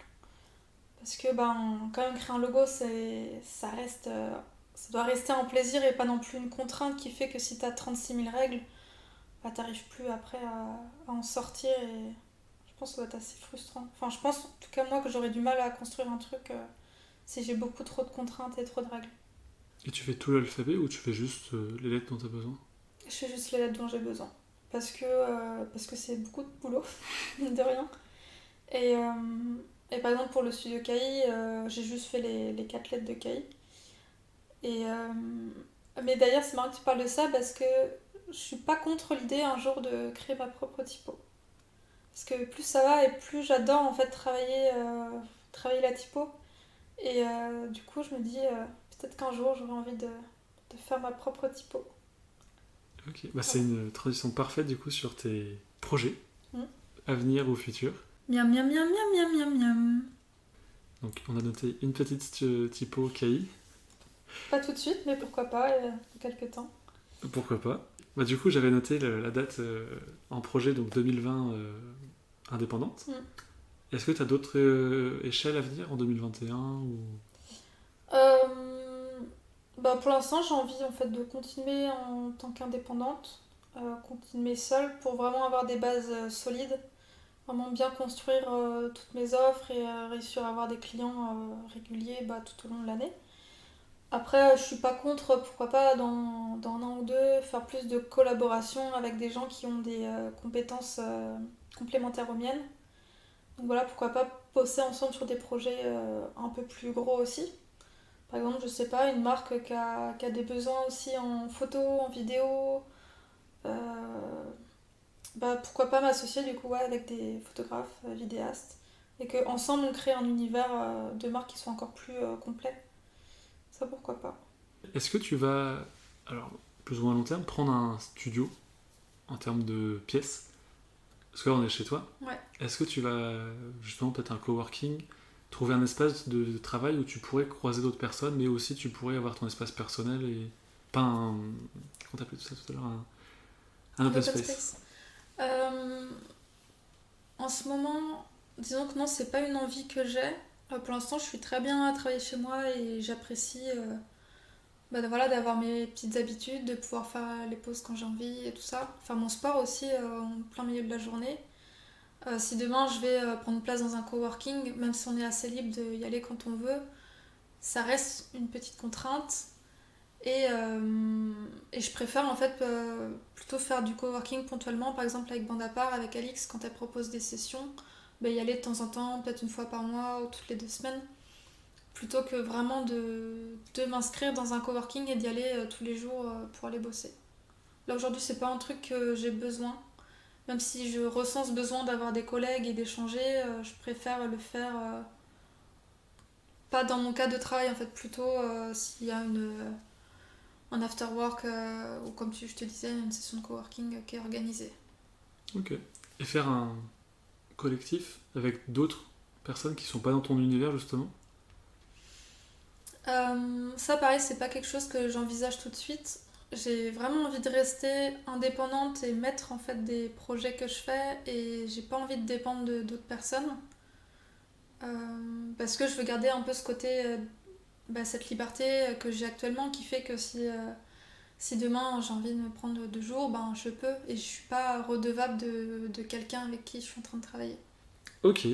Parce que quand même créer un logo, ça doit rester un plaisir et pas non plus une contrainte qui fait que si t'as 36 000 règles, t'arrives plus après à en sortir et je pense que ça doit être assez frustrant. Enfin, je pense en tout cas moi que j'aurais du mal à construire un truc si j'ai beaucoup trop de contraintes et trop de règles. Et tu fais tout l'alphabet ou tu fais juste les lettres dont tu as besoin? Je fais juste les lettres dont j'ai besoin. Parce que c'est beaucoup de boulot, mine de rien. Et, euh, et par exemple pour le studio KI, j'ai juste fait les 4 lettres de KI. Et, mais d'ailleurs, c'est marrant que tu parles de ça parce que je suis pas contre l'idée un jour de créer ma propre typo. Parce que plus ça va et plus j'adore en fait travailler la typo. Et du coup, je me dis peut-être qu'un jour j'aurai envie de faire ma propre typo. Ok, bah, c'est Voilà. une transition parfaite du coup sur tes projets, Mm. à venir ou futurs. Miam miam miam miam miam miam miam. Donc on a noté une petite typo KI, Pas tout de suite, mais pourquoi pas, dans quelques temps. pourquoi pas. Bah, du coup j'avais noté la date en projet, donc 2020 indépendante. Mm. Est-ce que tu as d'autres échelles à venir en 2021 ou... Euh, pour l'instant, j'ai envie en fait de continuer en tant qu'indépendante, continuer seule pour vraiment avoir des bases solides, vraiment bien construire toutes mes offres et réussir à avoir des clients réguliers tout au long de l'année. Après, je suis pas contre, pourquoi pas dans un an ou deux, faire plus de collaboration avec des gens qui ont des compétences complémentaires aux miennes. Donc voilà, pourquoi pas bosser ensemble sur des projets un peu plus gros aussi. Par exemple, je sais pas, une marque qui a des besoins aussi en photo, en vidéo. euh, Pourquoi pas m'associer du coup ouais, avec des photographes, vidéastes. Et qu'ensemble on crée un univers de marques qui soit encore plus complet. Ça pourquoi pas. Est-ce que tu vas, alors plus ou moins à long terme, prendre un studio en termes de pièces? Parce que là on est chez toi. Ouais. Est-ce que tu vas justement peut-être un coworking, trouver un espace de travail où tu pourrais croiser d'autres personnes, mais aussi tu pourrais avoir ton espace personnel et pas un... Comment t'appelais tout ça tout à l'heure? Un Un open open space. space. Euh, En ce moment, disons que non, c'est pas une envie que j'ai. Pour l'instant, je suis très bien à travailler chez moi et j'apprécie voilà, d'avoir mes petites habitudes, de pouvoir faire les pauses quand j'ai envie et tout ça. Faire mon sport aussi en plein milieu de la journée. Si demain je vais prendre place dans un coworking, même si on est assez libre d'y aller quand on veut, ça reste une petite contrainte. Et je préfère en fait plutôt faire du coworking ponctuellement, par exemple avec Bandapart, avec Alix, quand elle propose des sessions, y aller de temps en temps, peut-être une fois par mois ou toutes les 2 semaines, plutôt que vraiment de m'inscrire dans un coworking et d'y aller tous les jours pour aller bosser. Là aujourd'hui, c'est pas un truc que j'ai besoin. Même si je ressens ce besoin d'avoir des collègues et d'échanger, je préfère le faire pas dans mon cadre de travail en fait, plutôt s'il y a un after work ou comme je te disais, une session de coworking qui est organisée. Ok. Et faire un collectif avec d'autres personnes qui sont pas dans ton univers justement? Ça pareil, c'est pas quelque chose que j'envisage tout de suite. J'ai vraiment envie de rester indépendante et mettre en fait des projets que je fais et j'ai pas envie de dépendre d'autres personnes. Parce que je veux garder un peu ce côté, cette liberté que j'ai actuellement qui fait que si demain j'ai envie de me prendre 2 jours, ben je peux et je suis pas redevable de quelqu'un avec qui je suis en train de travailler. Ok.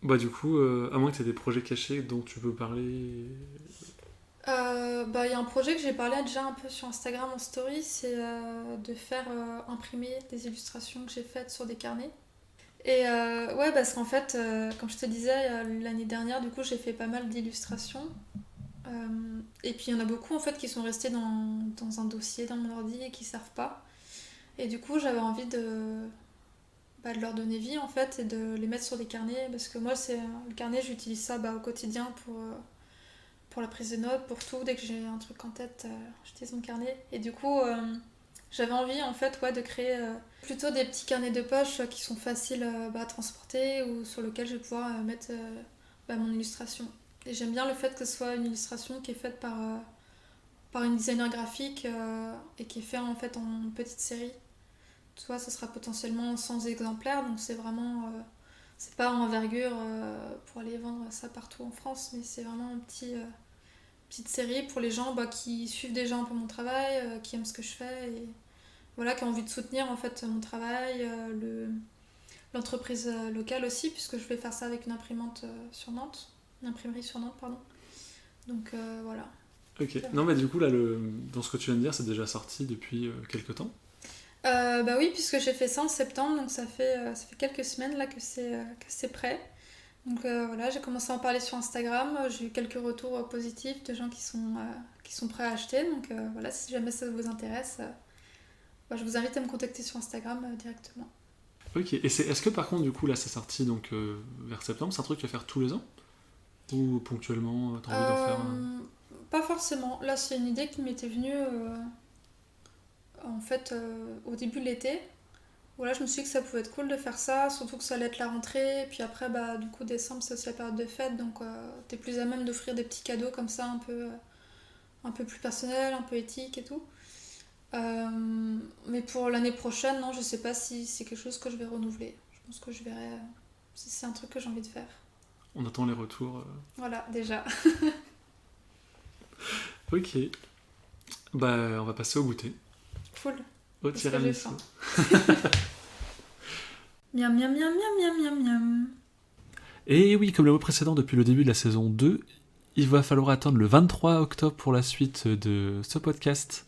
Bah du coup, à moins que tu aies des projets cachés dont tu peux parler... Il y a un projet que j'ai parlé déjà un peu sur Instagram en story, c'est de faire imprimer des illustrations que j'ai faites sur des carnets. Et ouais, parce qu'en fait, comme je te disais, l'année dernière, du coup, j'ai fait pas mal d'illustrations. Et puis il y en a beaucoup en fait qui sont restés dans un dossier dans mon ordi et qui servent pas. Et du coup, j'avais envie de leur donner vie en fait et de les mettre sur des carnets parce que moi, le carnet, j'utilise ça au quotidien pour la prise de notes, pour tout. Dès que j'ai un truc en tête, j'utilise mon carnet. Et du coup, j'avais envie en fait de créer plutôt des petits carnets de poche qui sont faciles à transporter ou sur lesquels je vais pouvoir mettre mon illustration. Et j'aime bien le fait que ce soit une illustration qui est faite par une designer graphique et qui est faite en fait en petite série. Tu vois, ça sera potentiellement 100 exemplaires, donc c'est vraiment... c'est pas en envergure pour aller vendre ça partout en France, mais c'est vraiment une petite série pour les gens qui suivent déjà un peu mon travail, qui aiment ce que je fais et voilà, qui ont envie de soutenir en fait mon travail, l'entreprise locale aussi, puisque je vais faire ça avec une imprimante sur Nantes, une imprimerie sur Nantes, pardon. Donc voilà. Ok. Non mais du coup là, dans ce que tu viens de dire, c'est déjà sorti depuis quelques temps. Oui, puisque j'ai fait ça en septembre, donc ça fait quelques semaines là que c'est prêt. Donc voilà, j'ai commencé à en parler sur Instagram, j'ai eu quelques retours positifs de gens qui sont prêts à acheter. Donc voilà, si jamais ça vous intéresse, je vous invite à me contacter sur Instagram directement. Ok. Et est-ce que par contre du coup là c'est sorti donc vers septembre, c'est un truc que tu vas faire tous les ans? Ou ponctuellement t'as envie d'en faire un... Pas forcément. Là, c'est une idée qui m'était venue en fait au début de l'été. Voilà, je me suis dit que ça pouvait être cool de faire ça, surtout que ça allait être la rentrée. Et puis après, du coup, décembre, c'est aussi la période de fête, donc t'es plus à même d'offrir des petits cadeaux comme ça, un peu plus personnels, un peu éthiques et tout. Mais pour l'année prochaine, non, je sais pas si c'est quelque chose que je vais renouveler. Je pense que je verrai si c'est un truc que j'ai envie de faire. On attend les retours. Voilà, déjà. Ok. Bah on va passer au goûter. Cool. Au Parce que j'ai tiramisu. faim. Miam, miam, miam, miam, miam, miam, miam. Et oui, comme le mot précédent depuis le début de la saison 2, il va falloir attendre le 23 octobre pour la suite de ce podcast.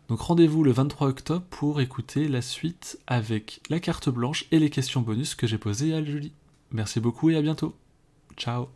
Donc rendez-vous le 23 octobre pour écouter la suite avec la carte blanche et les questions bonus que j'ai posées à Julie. Merci beaucoup et à bientôt. Ciao.